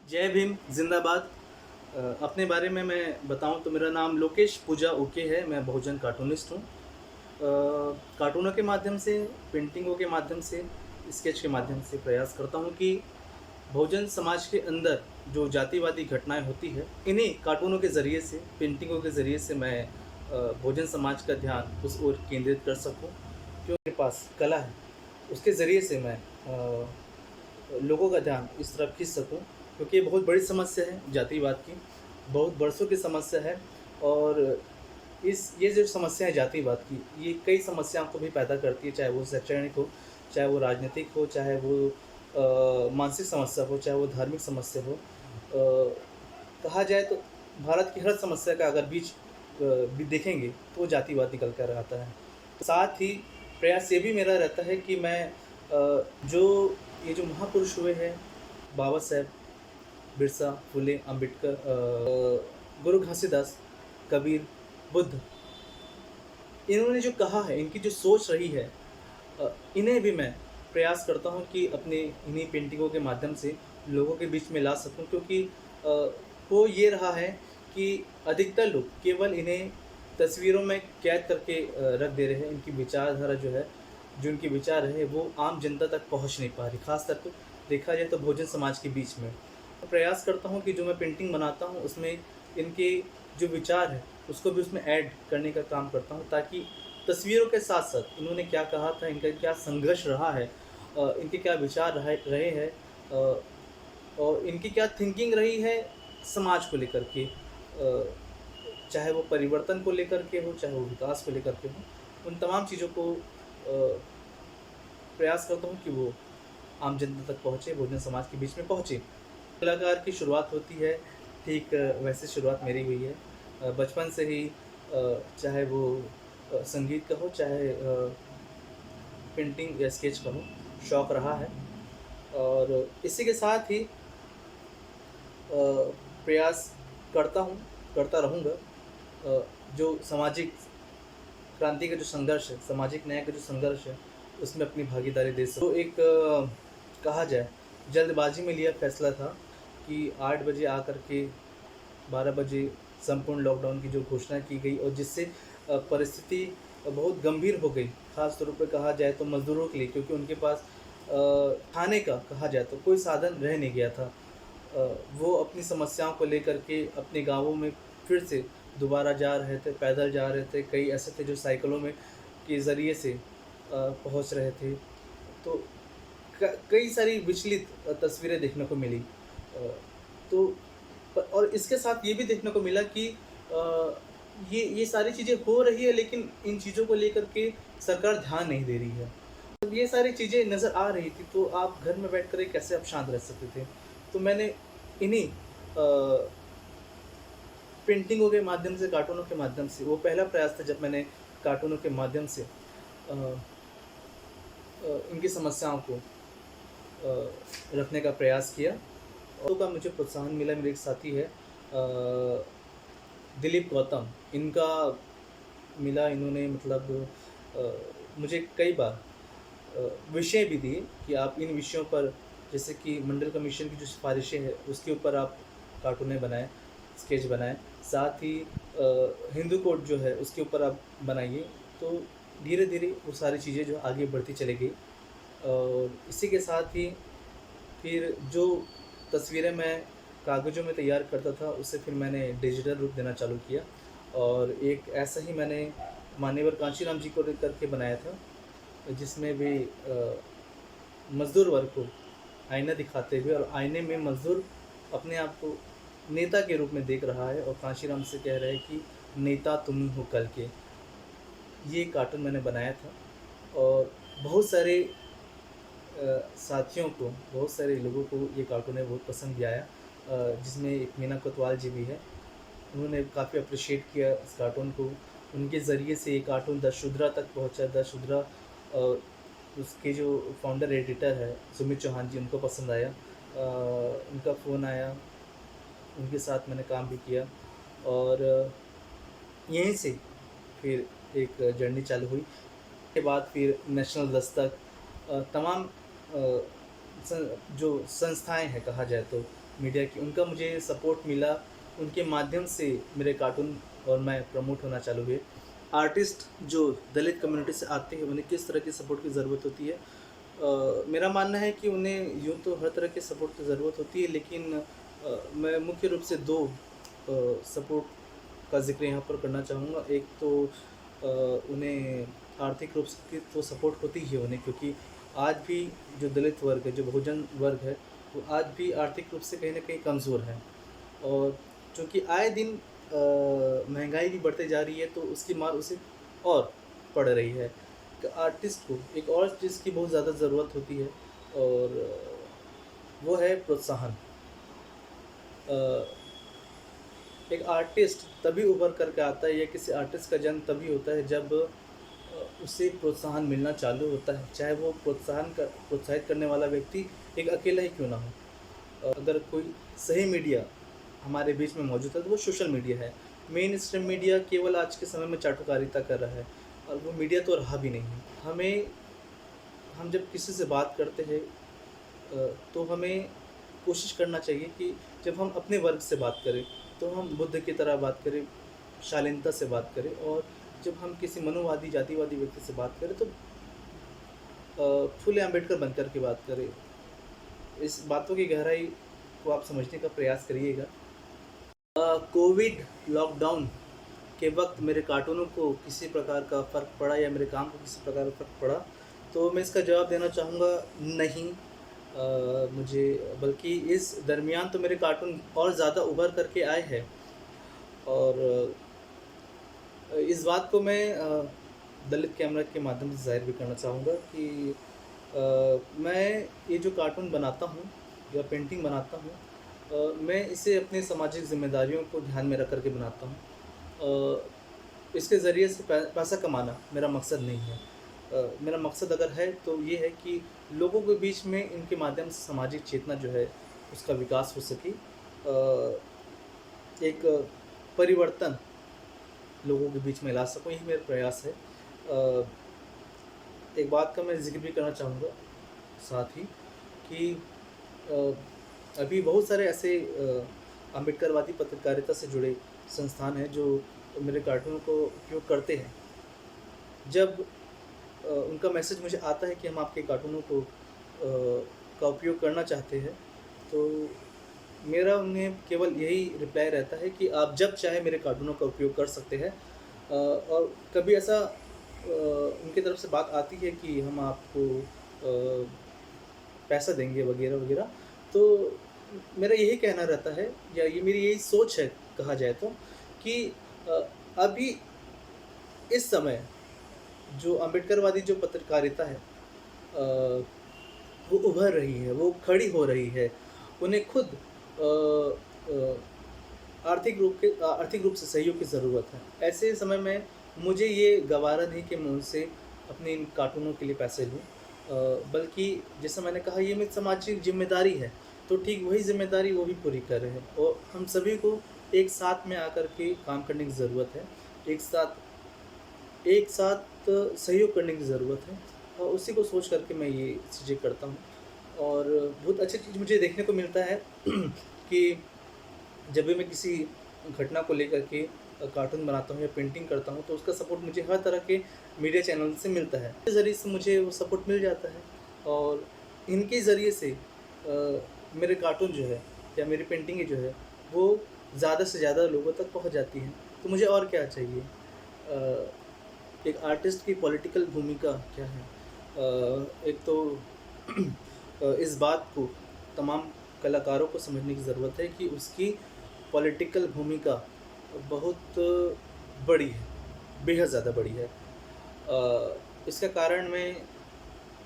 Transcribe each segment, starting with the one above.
जय भीम, ज़िंदाबाद। अपने बारे में मैं बताऊँ तो मेरा नाम लोकेश पूजा उके है, मैं बहुजन कार्टूनिस्ट हूँ। कार्टूनों के माध्यम से, पेंटिंगों के माध्यम से, स्केच के माध्यम से प्रयास करता हूँ कि बहुजन समाज के अंदर जो जातिवादी घटनाएँ होती है, इन्हीं कार्टूनों के ज़रिए से, पेंटिंगों के ज़रिए से मैं बहुजन समाज का ध्यान उस ओर केंद्रित कर सकूँ। जो मेरे पास कला है, उसके ज़रिए से मैं लोगों का ध्यान इस तरफ खींच सकूँ, क्योंकि ये बहुत बड़ी समस्या है जातिवाद की, बहुत बरसों की समस्या है। और ये जो समस्या है जातिवाद की, ये कई समस्याओं को भी पैदा करती है, चाहे वो शैक्षणिक हो, चाहे वो राजनीतिक हो, चाहे वो मानसिक समस्या हो, चाहे वो धार्मिक समस्या हो। कहा जाए तो भारत की हर समस्या का अगर बीज भी देखेंगे तो वो जातिवाद निकल कर आता है। साथ ही प्रयास ये भी मेरा रहता है कि मैं जो महापुरुष हुए हैं, बाबा साहेब, बिरसा, फुले, अम्बेडकर, गुरु घासीदास, कबीर, बुद्ध, इन्होंने जो कहा है, इनकी जो सोच रही है, इन्हें भी मैं प्रयास करता हूँ कि अपने इन्हीं पेंटिंगों के माध्यम से लोगों के बीच में ला सकूँ, क्योंकि हो ये रहा है कि अधिकतर लोग केवल इन्हें तस्वीरों में कैद करके रख दे रहे हैं। इनकी विचारधारा जो है, जो इनके विचार है, वो आम जनता तक पहुँच नहीं पा रही, ख़ास तौर पे देखा जाए तो बहुजन समाज के बीच में। प्रयास करता हूँ कि जो मैं पेंटिंग बनाता हूँ उसमें इनके जो विचार है उसको भी उसमें ऐड करने का काम करता हूँ, ताकि तस्वीरों के साथ-साथ इन्होंने क्या कहा था, इनका क्या संघर्ष रहा है, इनके क्या विचार रहे हैं, और इनकी क्या थिंकिंग रही है समाज को लेकर के, चाहे वो परिवर्तन को लेकर के हो, चाहे वो विकास को लेकर के हो, उन तमाम चीज़ों को प्रयास करता हूँ कि वो आम जनता तक पहुँचे, बहुजन समाज के बीच में पहुँचे। कलाकार की शुरुआत होती है, ठीक वैसे शुरुआत मेरी हुई है। बचपन से ही चाहे वो संगीत का हो, चाहे पेंटिंग या स्केच का हो, शौक रहा है। और इसी के साथ ही प्रयास करता हूँ, करता रहूँगा। जो सामाजिक क्रांति का जो संघर्ष है, सामाजिक न्याय का जो संघर्ष है, उसमें अपनी भागीदारी दे सकूँ। तो एक कहा जाए, जल्दबाज़ी में लिया फैसला था कि 8 बजे आकर के 12 बजे संपूर्ण लॉकडाउन की जो घोषणा की गई, और जिससे परिस्थिति बहुत गंभीर हो गई, ख़ास तौर पे कहा जाए तो मज़दूरों के लिए, क्योंकि उनके पास खाने का कहा जाए तो कोई साधन रह नहीं गया था। वो अपनी समस्याओं को लेकर के अपने गाँवों में फिर से दोबारा जा रहे थे, पैदल जा रहे थे, कई ऐसे थे जो साइकिलों में के ज़रिए से पहुँच रहे थे। तो कई सारी विचलित तस्वीरें देखने को मिली। तो और इसके साथ ये भी देखने को मिला कि ये सारी चीज़ें हो रही है, लेकिन इन चीज़ों को लेकर के सरकार ध्यान नहीं दे रही है। जब ये सारी चीज़ें नज़र आ रही थी तो आप घर में बैठकर कैसे आप शांत रह सकते थे? तो मैंने इन्हीं पेंटिंगों के माध्यम से, कार्टूनों के माध्यम से, वो पहला प्रयास था जब मैंने कार्टूनों के माध्यम से इनकी समस्याओं को रखने का प्रयास किया। और का मुझे प्रोत्साहन मिला, मेरे एक साथी है दिलीप गौतम, इनका मिला। इन्होंने मतलब मुझे कई बार विषय भी दिए कि आप इन विषयों पर, जैसे कि मंडल कमीशन की जो सिफ़ारिशें हैं उसके ऊपर आप कार्टूनें बनाएँ, स्केच बनाएँ। साथ ही हिंदू कोड जो है उसके ऊपर आप बनाइए। तो धीरे-धीरे वो सारी चीज़ें जो आगे बढ़ती चली गई। और इसी के साथ ही फिर जो तस्वीरें मैं कागज़ों में तैयार करता था, उसे फिर मैंने डिजिटल रूप देना चालू किया। और एक ऐसा ही मैंने मान्यवर कांशीराम जी को लेकर के बनाया था, जिसमें भी मज़दूर वर्ग को आईना दिखाते हुए, और आईने में मज़दूर अपने आप को नेता के रूप में देख रहा है और कांशीराम से कह रहा है कि नेता तुम ही हो कल के। ये कार्टून मैंने बनाया था, और बहुत सारे साथियों को, बहुत सारे लोगों को ये कार्टून है बहुत पसंद भी आया, जिसमें एक मीना कोतवाल जी भी हैं। उन्होंने काफ़ी अप्रिशिएट किया इस कार्टून को। उनके ज़रिए से ये कार्टून दशहरा तक पहुँचा। दशहरा उसके जो फाउंडर एडिटर है सुमित चौहान जी, उनको पसंद आया। उनका फ़ोन आया, उनके साथ मैंने काम भी किया, और यहीं से फिर एक जर्नी चालू हुई। के बाद फिर नेशनल दस्तक, तमाम जो संस्थाएं हैं कहा जाए तो, मीडिया की, उनका मुझे सपोर्ट मिला, उनके माध्यम से मेरे कार्टून और मैं प्रमोट होना चालू हुए। आर्टिस्ट जो दलित कम्युनिटी से आते हैं, उन्हें किस तरह की सपोर्ट की ज़रूरत होती है? मेरा मानना है कि उन्हें यूँ तो हर तरह के सपोर्ट की ज़रूरत होती है, लेकिन मैं मुख्य रूप से 2 सपोर्ट का ज़िक्र यहाँ पर करना चाहूँगा। एक तो उन्हें आर्थिक रूप से की तो सपोर्ट होती ही है उन्हें, क्योंकि आज भी जो दलित वर्ग है, जो बहुजन वर्ग है, वो आज भी आर्थिक रूप से कहीं न कहीं कमज़ोर है। और चूँकि आए दिन महँगाई भी बढ़ते जा रही है, तो उसकी मार उसे और पड़ रही है। एक आर्टिस्ट को एक और चीज़ की बहुत ज़्यादा ज़रूरत होती है, और वो है प्रोत्साहन। अ, एक आर्टिस्ट तभी उभर कर के आता है, या किसी आर्टिस्ट का जन्म तभी होता है जब उसे प्रोत्साहन मिलना चालू होता है, चाहे वो प्रोत्साहित करने वाला व्यक्ति एक अकेला ही क्यों ना हो। अगर कोई सही मीडिया हमारे बीच में मौजूद है, तो वो सोशल मीडिया है। मेन स्ट्रीम मीडिया केवल आज के समय में चाटुकारिता कर रहा है, और वो मीडिया तो रहा भी नहीं है। हम जब किसी से बात करते हैं, तो हमें कोशिश करना चाहिए कि जब हम अपने वर्ग से बात करें, तो हम बुद्ध की तरह बात करें, शालीनता से बात करें, और जब हम किसी मनुवादी, जातिवादी व्यक्ति से बात करें, तो फुले अम्बेडकर बन कर के बात करें। इस बातों की गहराई को आप समझने का प्रयास करिएगा। कोविड लॉकडाउन के वक़्त मेरे कार्टूनों को किसी प्रकार का फ़र्क पड़ा, या मेरे काम को किसी प्रकार का फ़र्क पड़ा, तो मैं इसका जवाब देना चाहूँगा, नहीं। मुझे बल्कि इस दरमियान तो मेरे कार्टून और ज़्यादा उभर कर के आए हैं, और इस बात को मैं दलित कैमरा के माध्यम से ज़ाहिर भी करना चाहूँगा कि मैं ये जो कार्टून बनाता हूँ या पेंटिंग बनाता हूँ, मैं इसे अपनी सामाजिक ज़िम्मेदारियों को ध्यान में रख कर के बनाता हूँ। इसके ज़रिए से पैसा कमाना मेरा मकसद नहीं है। मेरा मकसद अगर है, तो ये है कि लोगों के बीच में इनके माध्यम से सामाजिक चेतना जो है, उसका विकास हो सके। एक परिवर्तन लोगों के बीच में ला सकूँ, यही मेरा प्रयास है। एक बात का मैं ज़िक्र भी करना चाहूँगा साथ ही, कि अभी बहुत सारे ऐसे अम्बेडकरवादी पत्रकारिता से जुड़े संस्थान हैं, जो मेरे कार्टून को उपयोग करते हैं। जब उनका मैसेज मुझे आता है कि हम आपके कार्टूनों को का उपयोग करना चाहते हैं, तो मेरा उन्हें केवल यही रिप्लाई रहता है कि आप जब चाहे मेरे कार्टूनों का उपयोग कर सकते हैं। और कभी ऐसा उनकी तरफ से बात आती है कि हम आपको पैसा देंगे वगैरह वगैरह, तो मेरा यही कहना रहता है, या ये मेरी यही सोच है कहा जाए तो, कि अभी इस समय जो अम्बेडकरवादी जो पत्रकारिता है, वो उभर रही है, वो खड़ी हो रही है। उन्हें खुद आर्थिक रूप से सहयोग की ज़रूरत है। ऐसे समय में मुझे ये गवारा नहीं कि मैं उनसे अपने इन कार्टूनों के लिए पैसे लूँ, बल्कि जैसा मैंने कहा, ये मेरी सामाजिक ज़िम्मेदारी है, तो ठीक वही ज़िम्मेदारी वो भी पूरी कर रहे हैं, और हम सभी को एक साथ में आकर के काम करने की ज़रूरत है। एक साथ सहयोग करने की ज़रूरत है, और उसी को सोच कर के मैं ये चीज़ें करता हूँ। और बहुत अच्छी चीज़ मुझे देखने को मिलता है कि जब भी मैं किसी घटना को लेकर के कार्टून बनाता हूँ या पेंटिंग करता हूँ, तो उसका सपोर्ट मुझे हर तरह के मीडिया चैनल से मिलता है। इस ज़रिए से मुझे वो सपोर्ट मिल जाता है, और इनके ज़रिए से मेरे कार्टून जो है, या मेरी पेंटिंगें जो है, वो ज़्यादा से ज़्यादा लोगों तक पहुँच जाती हैं। तो मुझे और क्या चाहिए? एक आर्टिस्ट की पॉलिटिकल भूमिका क्या है? एक तो इस बात को तमाम कलाकारों को समझने की ज़रूरत है कि उसकी पॉलिटिकल भूमिका बहुत बड़ी है, बेहद ज़्यादा बड़ी है। इसका कारण मैं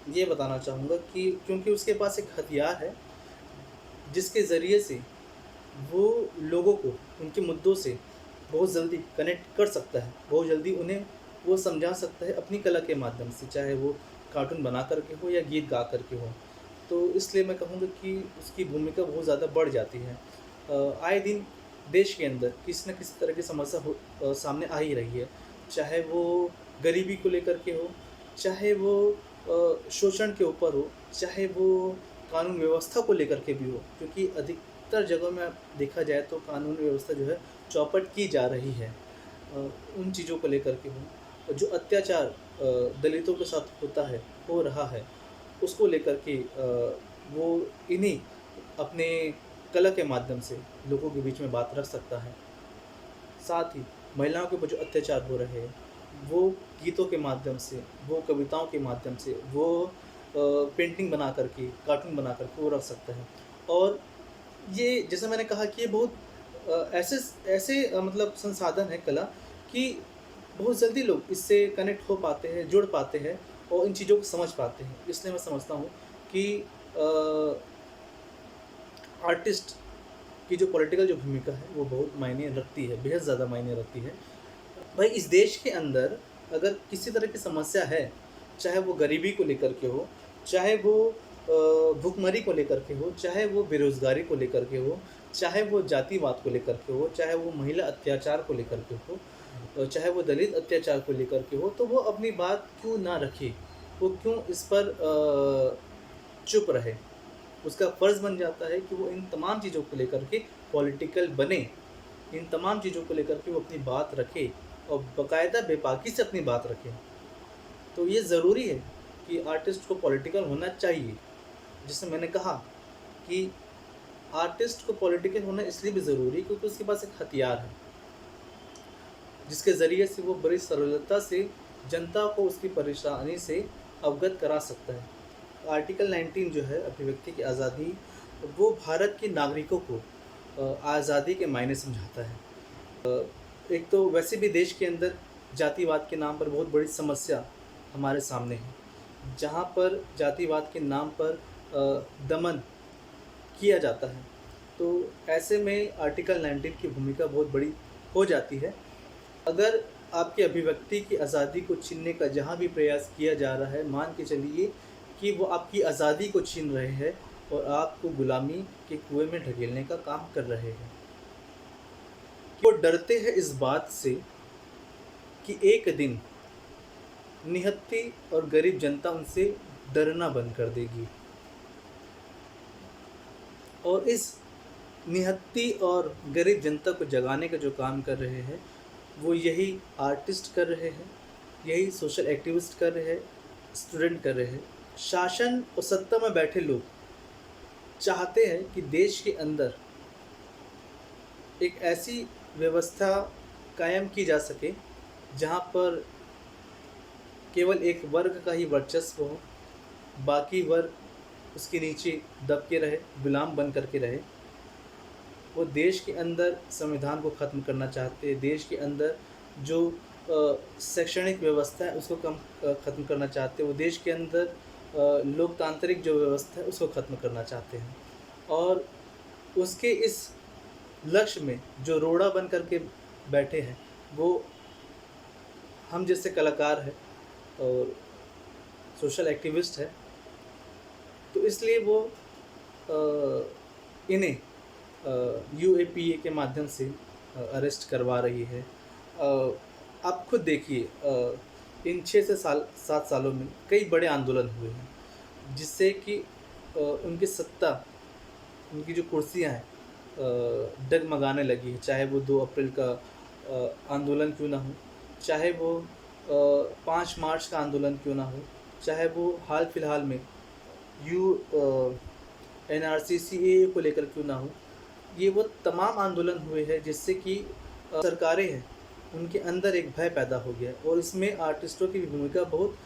ये बताना चाहूँगा कि क्योंकि उसके पास एक हथियार है, जिसके ज़रिए से वो लोगों को उनके मुद्दों से बहुत जल्दी कनेक्ट कर सकता है, बहुत जल्दी उन्हें वो समझा सकता है अपनी कला के माध्यम से, चाहे वो कार्टून बना कर के हो या गीत गा कर के हो। तो इसलिए मैं कहूँगा कि उसकी भूमिका बहुत ज़्यादा बढ़ जाती है। आए दिन देश के अंदर किसी न किसी तरह की समस्या सामने आ ही रही है, चाहे वो गरीबी को लेकर के हो, चाहे वो शोषण के ऊपर हो, चाहे वो कानून व्यवस्था को लेकर के भी हो, क्योंकि अधिकतर जगहों में आप देखा जाए तो कानून व्यवस्था जो है चौपट की जा रही है। उन चीज़ों को लेकर के हो, जो अत्याचार दलितों के साथ होता है, हो रहा है, उसको लेकर के वो इन्हीं अपने कला के माध्यम से लोगों के बीच में बात रख सकता है। साथ ही महिलाओं के ऊपर जो अत्याचार हो रहे हैं, वो गीतों के माध्यम से, वो कविताओं के माध्यम से, वो पेंटिंग बना कर के, कार्टून बना कर के वो रख सकता है। और ये जैसा मैंने कहा कि ये बहुत ऐसे ऐसे मतलब संसाधन है कला कि बहुत जल्दी लोग इससे कनेक्ट हो पाते हैं, जुड़ पाते हैं और इन चीज़ों को समझ पाते हैं। इसलिए मैं समझता हूँ कि आर्टिस्ट की जो पॉलिटिकल जो भूमिका है वो बहुत मायने रखती है, बेहद ज़्यादा मायने रखती है। भाई इस देश के अंदर अगर किसी तरह की समस्या है, चाहे वो गरीबी को लेकर के हो, चाहे वो भुखमरी को लेकर के हो, चाहे वो बेरोज़गारी को लेकर के हो, चाहे वो जातिवाद को लेकर के हो, चाहे वो महिला अत्याचार को लेकर के हो, चाहे वो दलित अत्याचार को लेकर के हो, तो वो अपनी बात क्यों ना रखे? वो क्यों इस पर चुप रहे? उसका फ़र्ज़ बन जाता है कि वो इन तमाम चीज़ों को लेकर के पॉलिटिकल बने, इन तमाम चीज़ों को लेकर के वो अपनी बात रखे और बाकायदा बेबाकी से अपनी बात रखे। तो ये ज़रूरी है कि आर्टिस्ट को पॉलिटिकल होना चाहिए। जैसे मैंने कहा कि आर्टिस्ट को पॉलिटिकल होना इसलिए भी ज़रूरी है क्योंकि उसके पास एक हथियार है, जिसके ज़रिए से वो बड़ी सरलता से जनता को उसकी परेशानी से अवगत करा सकता है। आर्टिकल 19 जो है अभिव्यक्ति की आज़ादी, वो भारत के नागरिकों को आज़ादी के मायने समझाता है। एक तो वैसे भी देश के अंदर जातिवाद के नाम पर बहुत बड़ी समस्या हमारे सामने है, जहाँ पर जातिवाद के नाम पर दमन किया जाता है। तो ऐसे में आर्टिकल 19 की भूमिका बहुत बड़ी हो जाती है। अगर आपकी अभिव्यक्ति की आज़ादी को छीनने का जहाँ भी प्रयास किया जा रहा है, मान के चलिए कि वो आपकी आज़ादी को छीन रहे हैं और आपको गुलामी के कुएं में ढकेलने का काम कर रहे हैं। वो डरते हैं इस बात से कि एक दिन निहत्थी और गरीब जनता उनसे डरना बंद कर देगी, और इस निहत्थी और गरीब जनता को जगाने का जो काम कर रहे हैं वो यही आर्टिस्ट कर रहे हैं, यही सोशल एक्टिविस्ट कर रहे हैं, स्टूडेंट कर रहे हैं। शासन और सत्ता में बैठे लोग चाहते हैं कि देश के अंदर एक ऐसी व्यवस्था कायम की जा सके जहां पर केवल एक वर्ग का ही वर्चस्व हो, बाकी वर्ग उसके नीचे दब के रहे, गुलाम बन करके रहे। वो देश के अंदर संविधान को ख़त्म करना चाहते हैं, देश के अंदर जो शैक्षणिक व्यवस्था है उसको ख़त्म करना चाहते हैं, वो देश के अंदर लोकतांत्रिक जो व्यवस्था है उसको ख़त्म करना चाहते हैं। और उसके इस लक्ष्य में जो रोड़ा बन कर के बैठे हैं वो हम जैसे कलाकार हैं और सोशल एक्टिविस्ट है। तो इसलिए वो इन्हें UAPA के माध्यम से अरेस्ट करवा रही है। आप खुद देखिए, इन 6 से 7 सालों में कई बड़े आंदोलन हुए हैं, जिससे कि उनकी सत्ता, उनकी जो कुर्सियां हैं डगमगाने लगी है। चाहे वो 2 अप्रैल का आंदोलन क्यों ना हो, चाहे वो 5 मार्च का आंदोलन क्यों ना हो, चाहे वो हाल फिलहाल में NRC CAA को लेकर क्यों ना हो, ये वो तमाम आंदोलन हुए हैं जिससे कि सरकारें हैं उनके अंदर एक भय पैदा हो गया, और इसमें आर्टिस्टों की भूमिका बहुत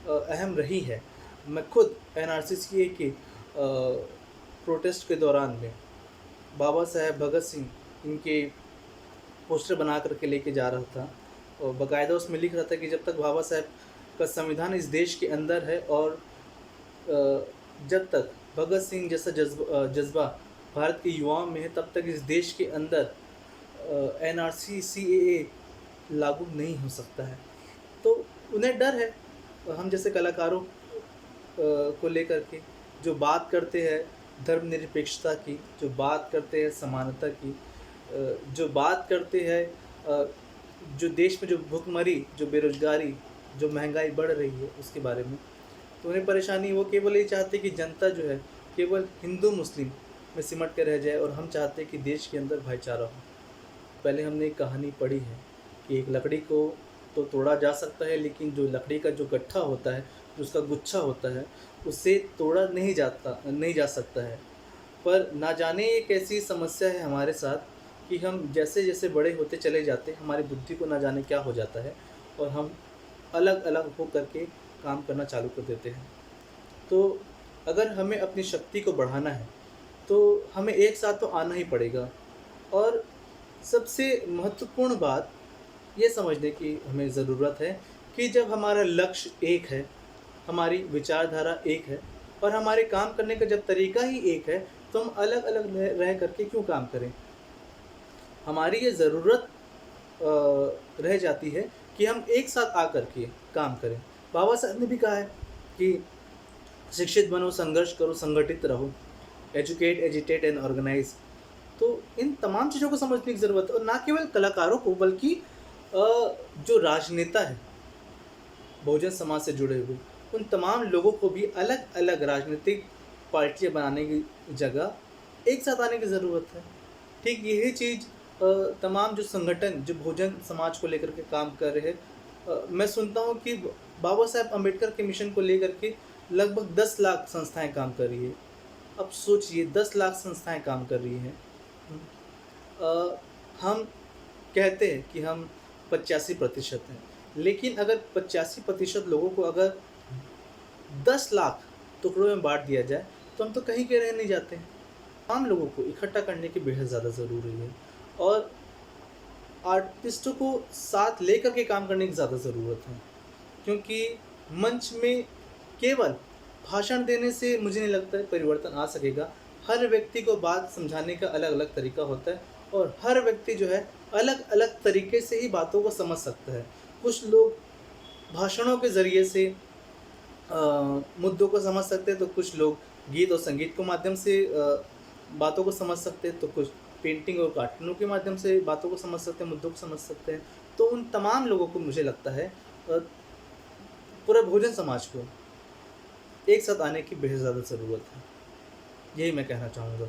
अहम रही है। मैं खुद NRC CAA के प्रोटेस्ट के दौरान में बाबा साहेब भगत सिंह इनके पोस्टर बना करके लेके जा रहा था, और बाकायदा उसमें लिख रहा था कि जब तक बाबा साहेब का संविधान इस देश के अंदर है और जब तक भगत सिंह जैसा जज्बा भारत के युवाओं में है, तब तक इस देश के अंदर NRC CAA लागू नहीं हो सकता है। तो उन्हें डर है हम जैसे कलाकारों को लेकर के, जो बात करते हैं धर्मनिरपेक्षता की, जो बात करते हैं समानता की, जो बात करते हैं जो देश में जो भुखमरी, जो बेरोजगारी, जो महंगाई बढ़ रही है उसके बारे में। तो उन्हें परेशानी, वो केवल ये चाहते कि जनता जो है केवल हिंदू मुस्लिम में सिमट के रह जाए और हम चाहते हैं कि देश के अंदर भाईचारा हो। पहले हमने एक कहानी पढ़ी है कि एक लकड़ी को तो तोड़ा जा सकता है, लेकिन जो लकड़ी का जो गट्ठा होता है, जो उसका गुच्छा होता है, उसे तोड़ा नहीं जा सकता है। पर ना जाने एक ऐसी समस्या है हमारे साथ कि हम जैसे-जैसे बड़े होते चले जाते हैं, हमारी बुद्धि को ना जाने क्या हो जाता है और हम अलग-अलग हो कर के काम करना चालू कर देते हैं। तो अगर हमें अपनी शक्ति को बढ़ाना है, तो हमें एक साथ तो आना ही पड़ेगा। और सबसे महत्वपूर्ण बात ये समझने की हमें ज़रूरत है कि जब हमारा लक्ष्य एक है, हमारी विचारधारा एक है और हमारे काम करने का जब तरीका ही एक है, तो हम अलग-अलग रह कर के क्यों काम करें? हमारी ये ज़रूरत रह जाती है कि हम एक साथ आकर के काम करें। बाबा साहब ने भी कहा है कि शिक्षित बनो, संघर्ष करो, संगठित रहो, एजुकेट, एजिटेट एंड ऑर्गेनाइज़। तो इन तमाम चीज़ों को समझने की ज़रूरत है और ना केवल कलाकारों को, बल्कि जो राजनेता हैं, बहुजन समाज से जुड़े हुए, उन तमाम लोगों को भी अलग-अलग राजनीतिक पार्टियाँ बनाने की जगह एक साथ आने की ज़रूरत है। ठीक यही चीज़ तमाम जो संगठन जो बहुजन समाज को लेकर के काम कर रहे हैं, मैं सुनता हूँ कि बाबा साहेब अम्बेडकर के मिशन को लेकर के लगभग 10 लाख संस्थाएँ काम कर रही है। अब सोचिए 10 लाख संस्थाएँ काम कर रही हैं। हम कहते हैं कि हम 85% हैं, लेकिन अगर 85% लोगों को अगर 10 लाख टुकड़ों में बाँट दिया जाए, तो हम तो कहीं के रह नहीं जाते हैं। तमाम लोगों को इकट्ठा करने की बेहद ज़्यादा ज़रूरी है और आर्टिस्टों को साथ लेकर के काम करने की ज़्यादा ज़रूरत है, क्योंकि मंच में केवल भाषण देने से मुझे नहीं लगता है परिवर्तन आ सकेगा। हर व्यक्ति को बात समझाने का अलग-अलग तरीका होता है और हर व्यक्ति जो है अलग-अलग तरीके से ही बातों को समझ सकता है। कुछ लोग भाषणों के ज़रिए से मुद्दों को समझ सकते हैं, तो कुछ लोग गीत और संगीत के माध्यम से बातों को समझ सकते हैं, तो कुछ पेंटिंग और कार्टूनों के माध्यम से बातों को समझ सकते हैं, मुद्दों को समझ सकते हैं। तो उन तमाम लोगों को मुझे लगता है पूरे बहुजन समाज को एक साथ आने की बेहद ज़्यादा ज़रूरत है। यही मैं कहना चाहूँगा।